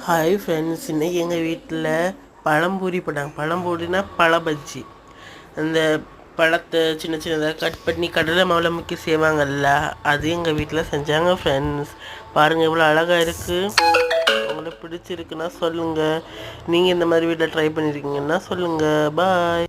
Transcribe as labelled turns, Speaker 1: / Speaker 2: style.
Speaker 1: Hi friends, இன்றைக்கி எங்கள் வீட்டில் பழம்பூரி போட்டாங்க. பழம்பூரினா பழ பஜ்ஜி. அந்த பழத்தை சின்ன சின்னதாக கட் பண்ணி கடலை மாவில் முக்கி செய்வாங்கல்ல, அது எங்கள் வீட்டில் செஞ்சாங்க ஃப்ரெண்ட்ஸ். பாருங்கள் எவ்வளோ அழகாக இருக்குது. உங்களுக்கு பிடிச்சிருக்குன்னா சொல்லுங்கள். நீங்கள் இந்த மாதிரி வீட்டில் ட்ரை பண்ணியிருக்கீங்கன்னா சொல்லுங்கள். பாய்.